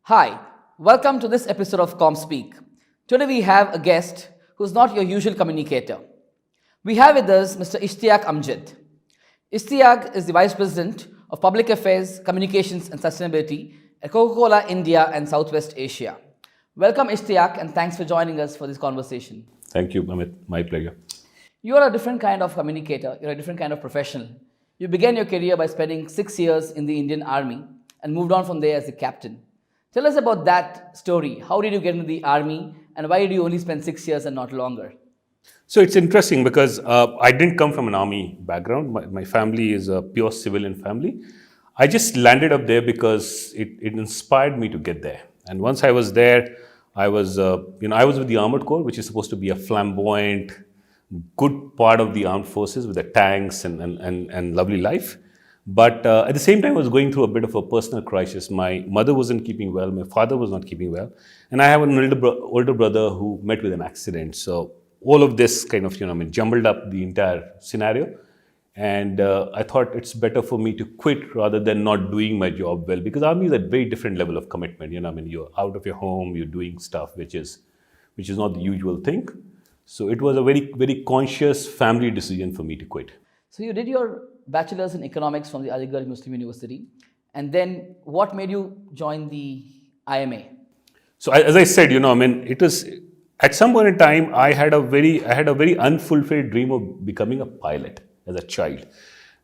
Hi, welcome to this episode of ComSpeak. Today we have a guest who's not your usual communicator. We have with us Mr. Ishteyaque Amjad. Ishteyaque is the Vice President of Public Affairs, Communications and Sustainability at Coca-Cola India and Southwest Asia. Welcome Ishteyaque and thanks for joining us for this conversation. Thank you, Amith. My pleasure. You are a different kind of communicator, you're a different kind of professional. You began your career by spending 6 years in the Indian Army and moved on from there as a captain. Tell us about that story. How did you get into the army and why did you only spend 6 years and not longer? So it's interesting because I didn't come from an army background. My family is a pure civilian family. I just landed up there because it inspired me to get there. And once I was there, I was with the Armored Corps, which is supposed to be a flamboyant, good part of the armed forces with the tanks and lovely life. But at the same time, I was going through a bit of a personal crisis. My mother wasn't keeping well. My father was not keeping well. And I have an older brother who met with an accident. So all of this kind of, jumbled up the entire scenario. And I thought it's better for me to quit rather than not doing my job well. Because army is a very different level of commitment. You're out of your home, you're doing stuff which is not the usual thing. So it was a very, very conscious family decision for me to quit. So you did your bachelor's in economics from the Aligarh Muslim University. And then what made you join the IMA? So as I said, it was at some point in time, I had a very unfulfilled dream of becoming a pilot as a child.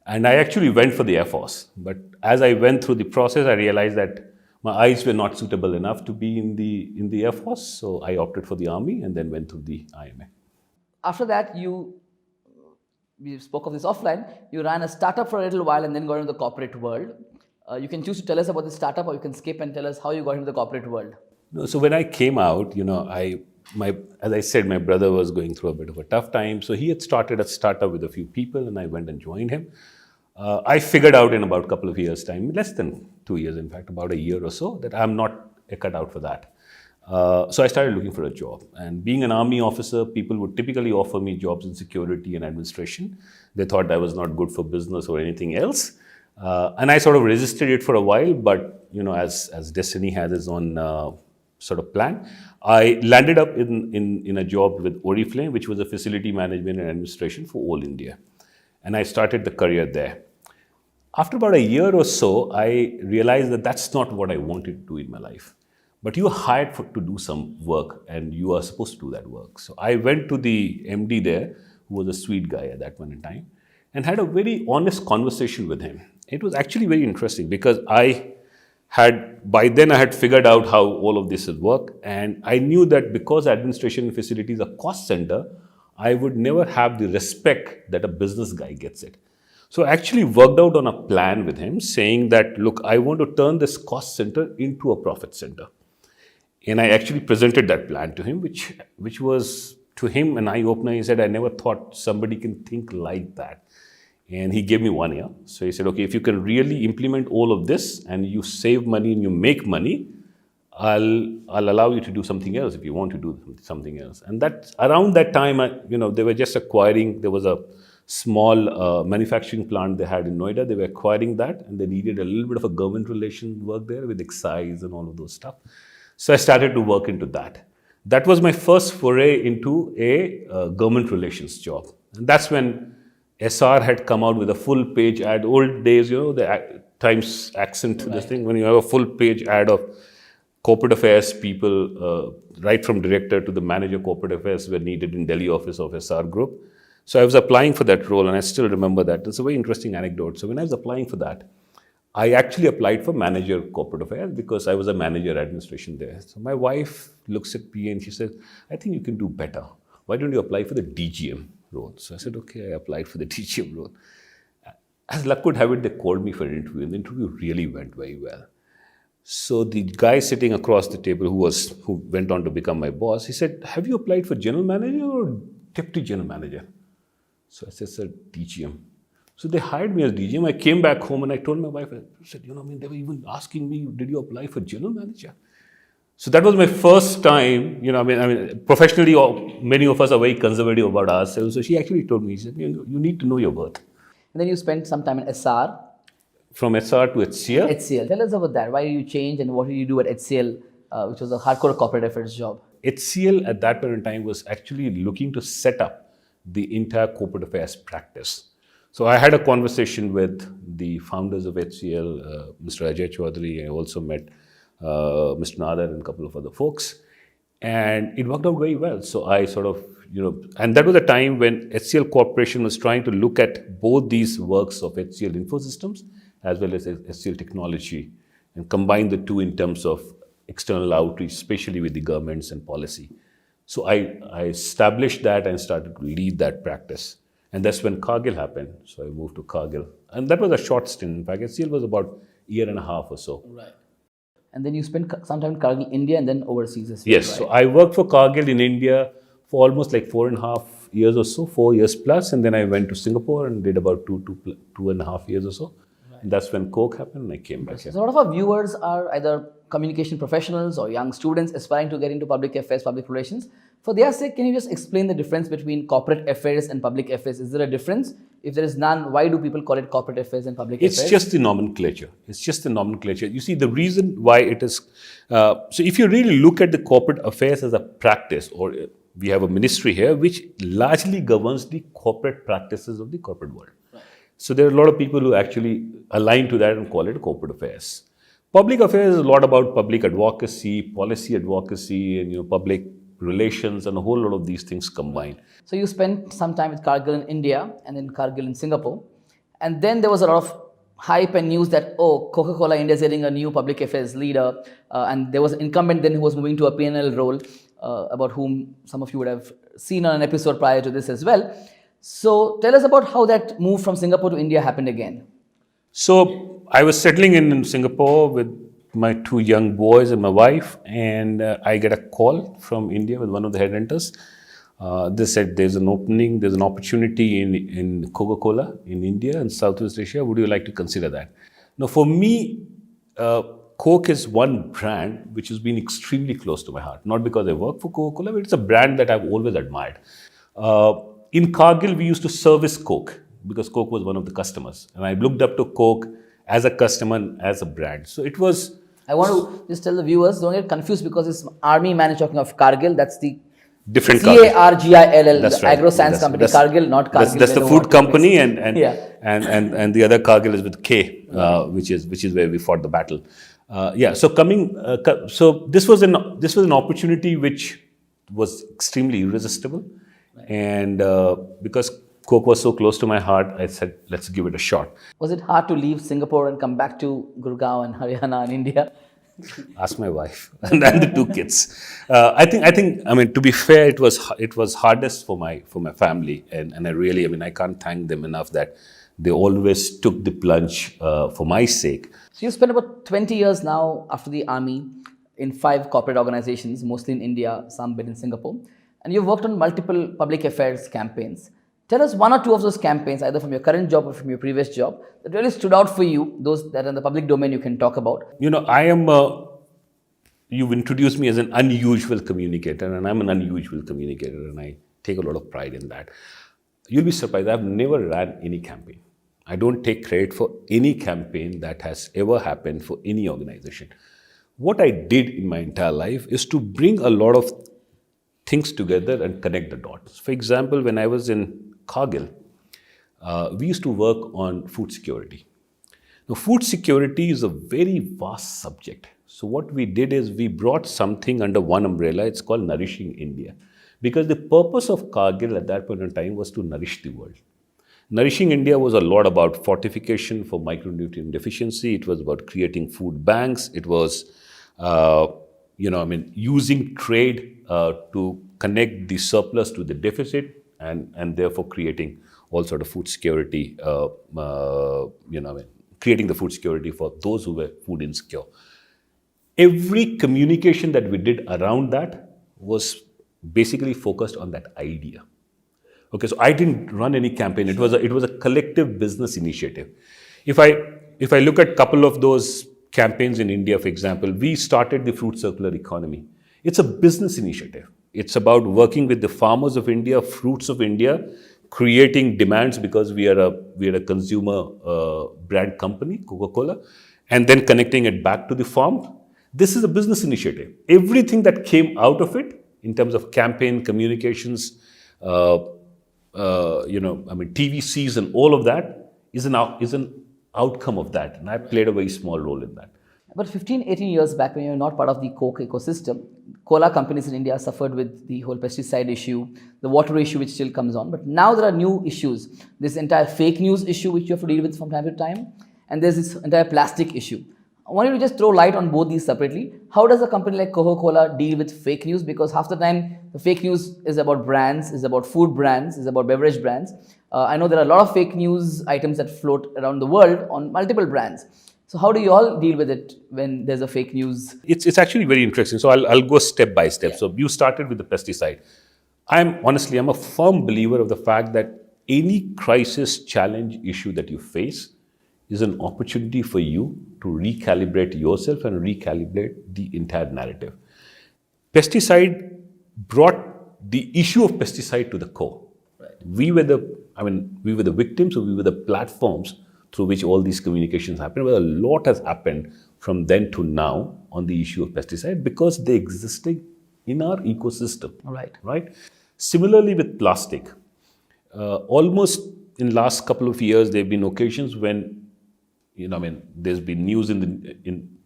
And I actually went for the Air Force. But as I went through the process, I realized that my eyes were not suitable enough to be in the Air Force. So I opted for the Army and then went through the IMA. After that, we spoke of this offline, you ran a startup for a little while and then got into the corporate world. You can choose to tell us about the startup or you can skip and tell us how you got into the corporate world. No, so when I came out, as I said, my brother was going through a bit of a tough time. So he had started a startup with a few people and I went and joined him. I figured out in about a couple of years' time, less than 2 years, in fact, about a year or so, that I'm not cut out for that. So I started looking for a job. And being an army officer, people would typically offer me jobs in security and administration. They thought I was not good for business or anything else. And I sort of resisted it for a while, but as destiny has its own sort of plan, I landed up in a job with Oriflame, which was a facility management and administration for all India. And I started the career there. After about a year or so, I realized that that's not what I wanted to do in my life. But you are hired to do some work and you are supposed to do that work. So I went to the MD there, who was a sweet guy at that point in time, and had a very honest conversation with him. It was actually very interesting because by then I had figured out how all of this would work. And I knew that because administration and facilities are cost center, I would never have the respect that a business guy gets it. So I actually worked out on a plan with him saying that, look, I want to turn this cost center into a profit center. And I actually presented that plan to him, which was to him an eye-opener. He said, I never thought somebody can think like that. And he gave me 1 year. So he said, okay, if you can really implement all of this and you save money and you make money, I'll allow you to do something else if you want to do something else. And that around that time, they were just acquiring, there was a small manufacturing plant they had in Noida. They were acquiring that and they needed a little bit of a government relations work there with excise and all of those stuff. So I started to work into that. That was my first foray into a government relations job. And that's when SR had come out with a full page ad. Old days, the Times accent, right. This thing, when you have a full page ad of corporate affairs people, right from director to the manager corporate affairs were needed in Delhi office of SR Group. So I was applying for that role and I still remember that. It's a very interesting anecdote. So when I was applying for that, I actually applied for manager corporate affairs because I was a manager administration there. So my wife looks at me and she says, I think you can do better. Why don't you apply for the DGM role? So I said, okay, I applied for the DGM role. As luck would have it, they called me for an interview and the interview really went very well. So the guy sitting across the table who went on to become my boss, he said, have you applied for general manager or deputy general manager? So I said, sir, DGM. So they hired me as DGM. I came back home and I told my wife, I said, they were even asking me, did you apply for general manager? So that was my first time, professionally, many of us are very conservative about ourselves. So she actually told me, she said, you need to know your worth. And then you spent some time in SR. from SR to HCL. HCL. Tell us about that. Why did you change and what did you do at HCL, which was a hardcore corporate affairs job? HCL at that point in time was actually looking to set up the entire corporate affairs practice. So I had a conversation with the founders of HCL, Mr. Ajay Chaudhary. I also met Mr. Nadar and a couple of other folks. And it worked out very well. So I sort of, and that was a time when HCL Corporation was trying to look at both these works of HCL Infosystems as well as HCL Technology and combine the two in terms of external outreach, especially with the governments and policy. So I established that and started to lead that practice. And that's when Cargill happened. So I moved to Cargill. And that was a short stint. In fact, HCL was about a year and a half or so. Right. And then you spent some time in Cargill, India, and then overseas as well. Yes. Right? So I worked for Cargill in India for almost like 4.5 years or so, 4 years plus. And then I went to Singapore and did about 2.5 years or so. Right. And that's when Coke happened and I came back here. So a lot of our viewers are either communication professionals or young students aspiring to get into public affairs, public relations. For their sake, can you just explain the difference between corporate affairs and public affairs? Is there a difference? If there is none, why do people call it corporate affairs and public affairs? It's just the nomenclature. It's just the nomenclature. You see, the reason why it is... so if you really look at the corporate affairs as a practice, or we have a ministry here, which largely governs the corporate practices of the corporate world. Right. So there are a lot of people who actually align to that and call it corporate affairs. Public affairs is a lot about public advocacy, policy advocacy, and public relations, and a whole lot of these things combined. So you spent some time with Cargill in India and then Cargill in Singapore. And then there was a lot of hype and news that, Coca-Cola India is getting a new public affairs leader. And there was an incumbent then who was moving to a P&L role, about whom some of you would have seen on an episode prior to this as well. So tell us about how that move from Singapore to India happened again. So I was settling in Singapore with my 2 young boys and my wife, and I get a call from India with one of the headhunters. They said there's an opening, there's an opportunity in Coca-Cola in India and Southeast Asia. Would you like to consider that? Now, for me, Coke is one brand which has been extremely close to my heart. Not because I work for Coca-Cola, but it's a brand that I've always admired. In Cargill, we used to service Coke because Coke was one of the customers. And I looked up to Coke as a customer and as a brand. So it was... I want to just tell the viewers, don't get confused because it's Army man is talking of Cargill. That's the different Cargill, that's the right. agro science company. Cargill, not Cargill. That's the food company, and the other Cargill is with K, which is where we fought the battle. So this was an opportunity which was extremely irresistible, right. And because Coke was so close to my heart, I said, let's give it a shot. Was it hard to leave Singapore and come back to Gurgaon and Haryana and India? Ask my wife and the 2 kids. I think. To be fair, it was hardest for my family, and I really, I can't thank them enough that they always took the plunge for my sake. So you spent about 20 years now after the army in 5 corporate organizations, mostly in India, some bit in Singapore, and you've worked on multiple public affairs campaigns. Tell us 1 or 2 of those campaigns, either from your current job or from your previous job, that really stood out for you, those that are in the public domain you can talk about. You've introduced me as an unusual communicator, and I'm an unusual communicator, and I take a lot of pride in that. You'll be surprised, I've never ran any campaign. I don't take credit for any campaign that has ever happened for any organization. What I did in my entire life is to bring a lot of things together and connect the dots. For example, when I was in Cargill, we used to work on food security. Now, food security is a very vast subject. So what we did is we brought something under one umbrella. It's called Nourishing India. Because the purpose of Cargill at that point in time was to nourish the world. Nourishing India was a lot about fortification for micronutrient deficiency. It was about creating food banks. It was, using trade to connect the surplus to the deficit, and therefore creating all sort of food security, creating the food security for those who were food insecure. Every communication that we did around that was basically focused on that idea. Okay, so I didn't run any campaign. It was a collective business initiative. If I look at a couple of those campaigns in India, for example, we started the fruit circular economy. It's a business initiative. It's about working with the farmers of India, fruits of India, creating demands because we are a consumer brand company, Coca-Cola, and then connecting it back to the farm. This is a business initiative. Everything that came out of it in terms of campaign communications, TVCs and all of that is an outcome of that, and I played a very small role in that. But 15, 18 years back, when you were not part of the Coke ecosystem, cola companies in India suffered with the whole pesticide issue, the water issue, which still comes on. But now there are new issues. This entire fake news issue, which you have to deal with from time to time, and there's this entire plastic issue. I want you to just throw light on both these separately. How does a company like Coca-Cola deal with fake news? Because half the time, the fake news is about brands, is about food brands, is about beverage brands. I know there are a lot of fake news items that float around the world on multiple brands. So how do you all deal with it when there's a fake news? It's actually very interesting. So I'll go step by step. Yeah. So you started with the pesticide. I'm a firm believer of the fact that any crisis, challenge, issue that you face is an opportunity for you to recalibrate yourself and recalibrate the entire narrative. Pesticide brought the issue of pesticide to the core. Right. We were the victims, or we were the platforms through which all these communications happened. Well, a lot has happened from then to now on the issue of pesticide because they existed in our ecosystem. Right. Similarly with plastic, almost in last couple of years, there have been occasions when there's been news in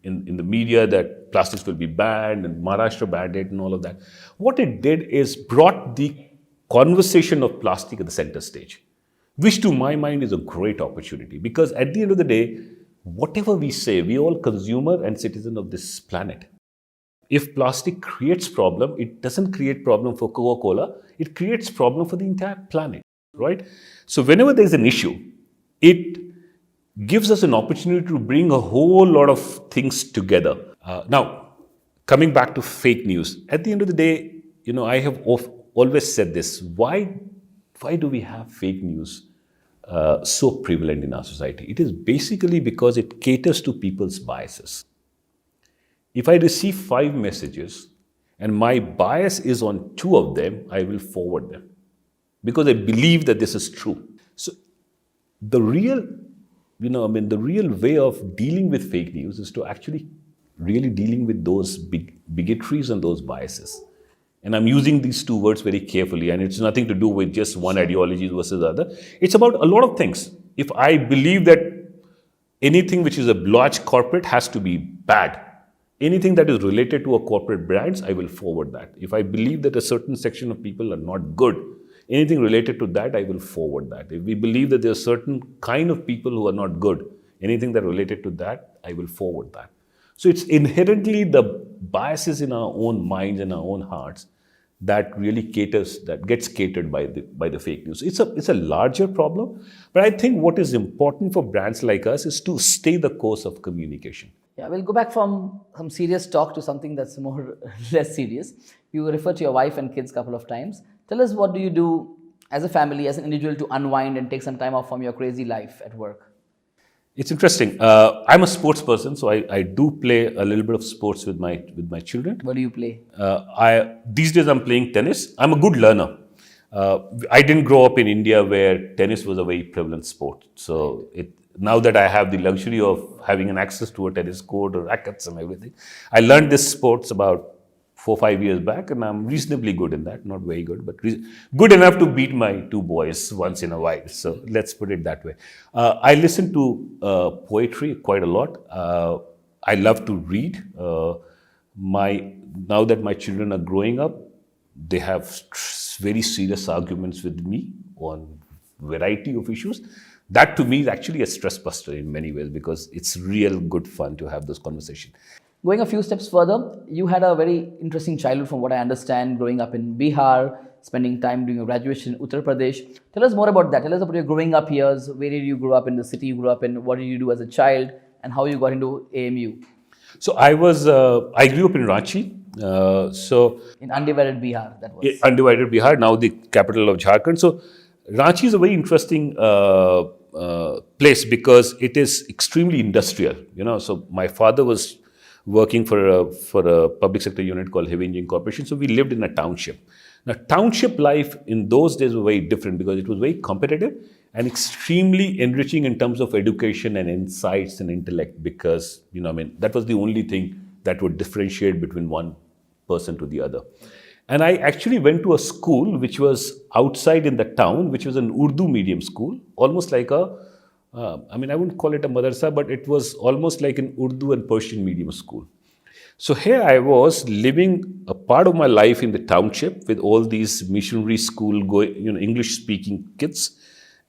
the media that plastics will be banned and Maharashtra banned it and all of that. What it did is brought the conversation of plastic at the center stage, which to my mind is a great opportunity, because at the end of the day, whatever we say, we all consumer and citizen of this planet. If plastic creates problem, it doesn't create problem for Coca-Cola, it creates problem for the entire planet, right? So whenever there's an issue, it gives us an opportunity to bring a whole lot of things together. Now, coming back to fake news, at the end of the day, I have always said this, why do we have fake news so prevalent in our society? It is basically because it caters to people's biases. If I receive 5 messages and my bias is on 2 of them, I will forward them because I believe that this is true. So the real way of dealing with fake news is to actually really dealing with those bigotries and those biases. And I'm using these 2 words very carefully, and it's nothing to do with just one ideology versus the other. It's about a lot of things. If I believe that anything which is a large corporate has to be bad, anything that is related to a corporate brands, I will forward that. If I believe that a certain section of people are not good, anything related to that, I will forward that. If we believe that there are certain kind of people who are not good, anything that related to that, I will forward that. So it's inherently the biases in our own minds and our own hearts that really gets catered by the fake news. It's a larger problem, but I think what is important for brands like us is to stay the course of communication. Yeah, we'll go back from some serious talk to something that's more less serious. You refer to your wife and kids a couple of times. Tell us, what do you do as a family, as an individual, to unwind and take some time off from your crazy life at work? It's interesting. I'm a sports person, so I do play a little bit of sports with my children. What do you play? These days I'm playing tennis. I'm a good learner. I didn't grow up in India where tennis was a very prevalent sport. So now that I have the luxury of having an access to a tennis court or rackets and everything, I learned this sports about 4 or 5 years back, and I'm reasonably good in that. Not very good, but good enough to beat my 2 boys once in a while. So let's put it that way. I listen to poetry quite a lot. I love to read. Now that my children are growing up, they have very serious arguments with me on variety of issues. That to me is actually a stress buster in many ways, because it's real good fun to have those conversations. Going a few steps further, you had a very interesting childhood from what I understand, growing up in Bihar, spending time doing your graduation in Uttar Pradesh. Tell us more about that. Tell us about your growing up years. Where did you grow up in the city you grew up in? What did you do as a child? And how you got into AMU? So I grew up in Ranchi. In undivided Bihar, that was. Undivided Bihar, now the capital of Jharkhand. So Ranchi is a very interesting place because it is extremely industrial. So my father was working for a public sector unit called Heavy Engineering Corporation. So we lived in a township. Now, township life in those days was very different because it was very competitive and extremely enriching in terms of education and insights and intellect, because, that was the only thing that would differentiate between one person to the other. And I actually went to a school which was outside in the town, which was an Urdu medium school, almost like I wouldn't call it a madrasa, but it was almost like an Urdu and Persian medium school. So here I was living a part of my life in the township with all these missionary school going, English-speaking kids,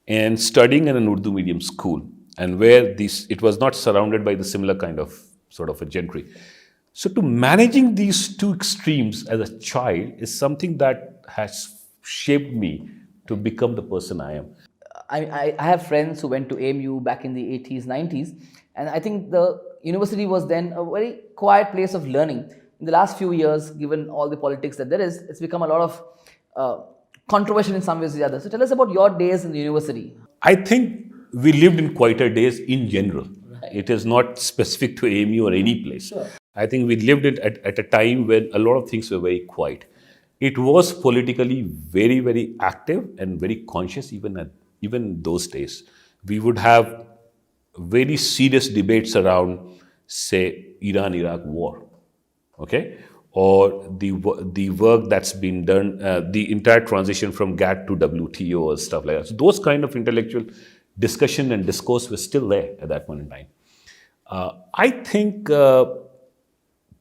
and studying in an Urdu medium school, and where it was not surrounded by the similar kind of sort of a gentry. So to managing these two extremes as a child is something that has shaped me to become the person I am. I have friends who went to AMU back in the 80s, 90s, and I think the university was then a very quiet place of learning. In the last few years, given all the politics that there is, it's become a lot of controversial in some ways or the other. So tell us about your days in the university. I think we lived in quieter days in general. Right. It is not specific to AMU or any place. Sure. I think we lived it at a time when a lot of things were very quiet. It was politically very, very active and very conscious even those days. We would have very serious debates around, say, Iran-Iraq war, okay? Or the work that's been done, the entire transition from GATT to WTO or stuff like that. So those kind of intellectual discussion and discourse were still there at that point in time. I think,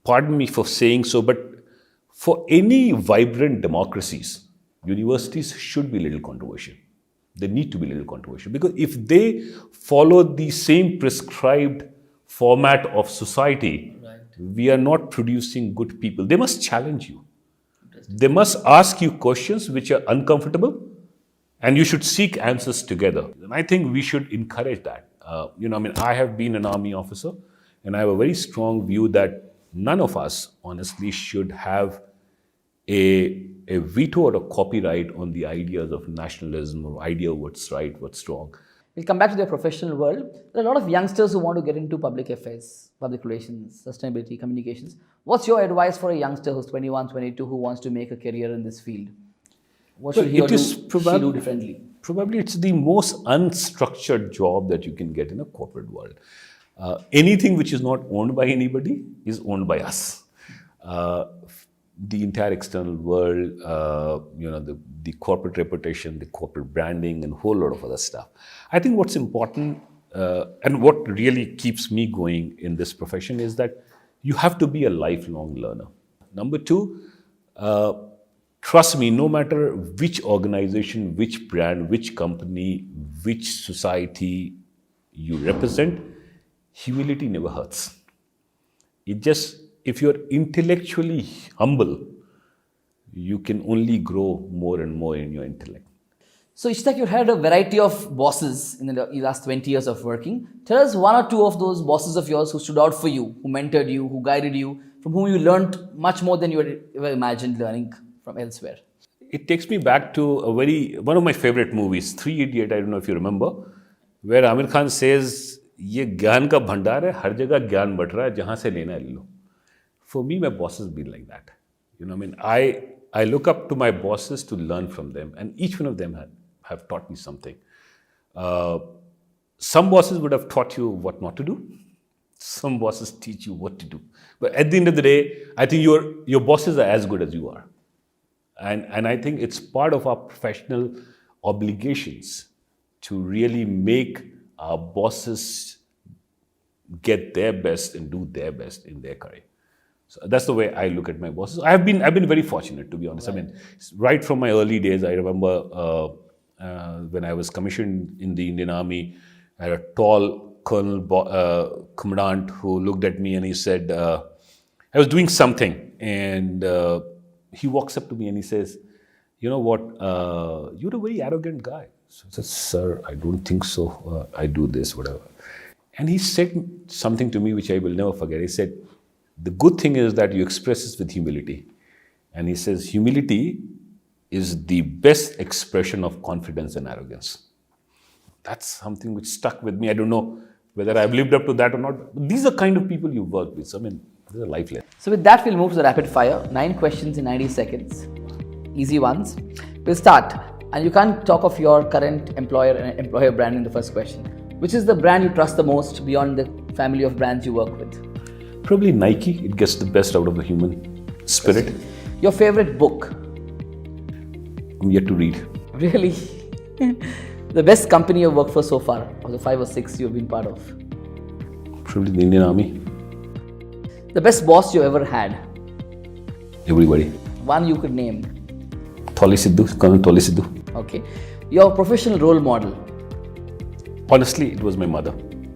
pardon me for saying so, but for any vibrant democracies, universities should be a little controversial. They need to be a little controversial, because if they follow the same prescribed format of society, right, we are not producing good people. They must challenge you. They must ask you questions which are uncomfortable, and you should seek answers together. And I think we should encourage that. I have been an army officer, and I have a very strong view that none of us, honestly, should have a veto or a copyright on the ideas of nationalism or idea of what's right, what's wrong. We'll come back to the professional world. There are a lot of youngsters who want to get into public affairs, public relations, sustainability, communications. What's your advice for a youngster who's 21, 22, who wants to make a career in this field? What should he or she do differently? Probably it's the most unstructured job that you can get in a corporate world. Anything which is not owned by anybody is owned by us. The entire external world, the corporate reputation, the corporate branding, and a whole lot of other stuff. I think what's important and what really keeps me going in this profession is that you have to be a lifelong learner. Number two, trust me, no matter which organization, which brand, which company, which society you represent, humility never hurts. If you're intellectually humble, you can only grow more and more in your intellect. So Ishteyaque, you had a variety of bosses in the last 20 years of working. Tell us one or two of those bosses of yours who stood out for you, who mentored you, who guided you, from whom you learned much more than you had ever imagined learning from elsewhere. It takes me back to one of my favorite movies, 3 Idiots, I don't know if you remember, where Amir Khan says, "Ye gyan ka bhandar hai, har jagah gyan bant raha hai, jahan se lena hai le lo." For me, my bosses been like that. I look up to my bosses to learn from them, and each one of them have taught me something. Some bosses would have taught you what not to do. Some bosses teach you what to do. But at the end of the day, I think your bosses are as good as you are. And I think it's part of our professional obligations to really make our bosses get their best and do their best in their career. So that's the way I look at my bosses. I've been very fortunate, to be honest. Right. Right from my early days, I remember when I was commissioned in the Indian Army, I had a tall commandant who looked at me and he said, I was doing something, and he walks up to me and he says, "You know what, you're a very arrogant guy." So I said, "Sir, I don't think so. I do this, whatever." And he said something to me which I will never forget. He said, "The good thing is that you express this with humility." And he says, "Humility is the best expression of confidence and arrogance." That's something which stuck with me. I don't know whether I've lived up to that or not. But these are kind of people you work with. This is a life lesson. So with that, we'll move to the rapid fire. 9 questions in 90 seconds. Easy ones. We'll start. And you can't talk of your current employer and employer brand in the first question. Which is the brand you trust the most beyond the family of brands you work with? Probably Nike. It gets the best out of the human spirit. Your favorite book? I'm yet to read. Really? The best company you've worked for so far, of the 5 or 6 you've been part of? Probably the Indian Army. The best boss you ever had? Everybody. One you could name. Colonel Tholi Sidhu. Okay. Your professional role model? Honestly, it was my mother.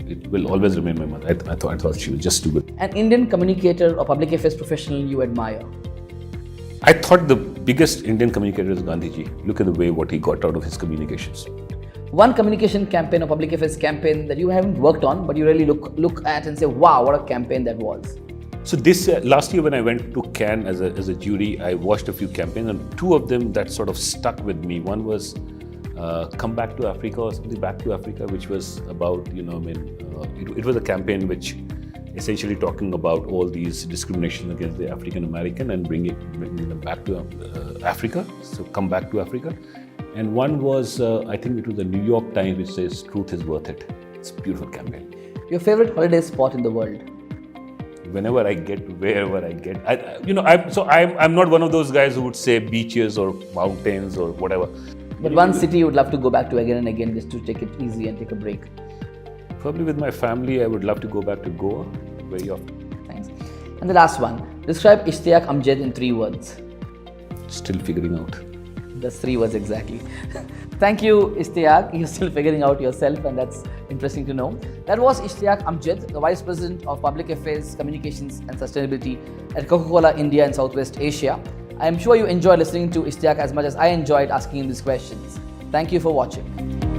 It will always remain my mother. I thought she was just too good. An Indian communicator or public affairs professional you admire? I thought the biggest Indian communicator is Gandhiji. Look at the way what he got out of his communications. One communication campaign or public affairs campaign that you haven't worked on, but you really look at and say, wow, what a campaign that was. So this last year when I went to Cannes as a jury, I watched a few campaigns, and 2 of them that sort of stuck with me. One was Come Back to Africa or something, Back to Africa, which was about, it was a campaign which essentially talking about all these discrimination against the African American and bringing them back to Africa. So Come Back to Africa. And one was, I think it was the New York Times, which says Truth is Worth It. It's a beautiful campaign. Your favorite holiday spot in the world? Whenever I get, wherever I get, I'm not one of those guys who would say beaches or mountains or whatever. But one city you would love to go back to again and again just to take it easy and take a break? Probably with my family, I would love to go back to Goa very often. Thanks. And the last one, describe Ishteyaque Amjad in 3 words. Still figuring out. That's 3 words exactly. Thank you, Ishteyaque. You're still figuring out yourself, and that's interesting to know. That was Ishteyaque Amjad, the Vice President of Public Affairs, Communications and Sustainability at Coca-Cola India and Southwest Asia. I am sure you enjoyed listening to Ishteyaque as much as I enjoyed asking him these questions. Thank you for watching.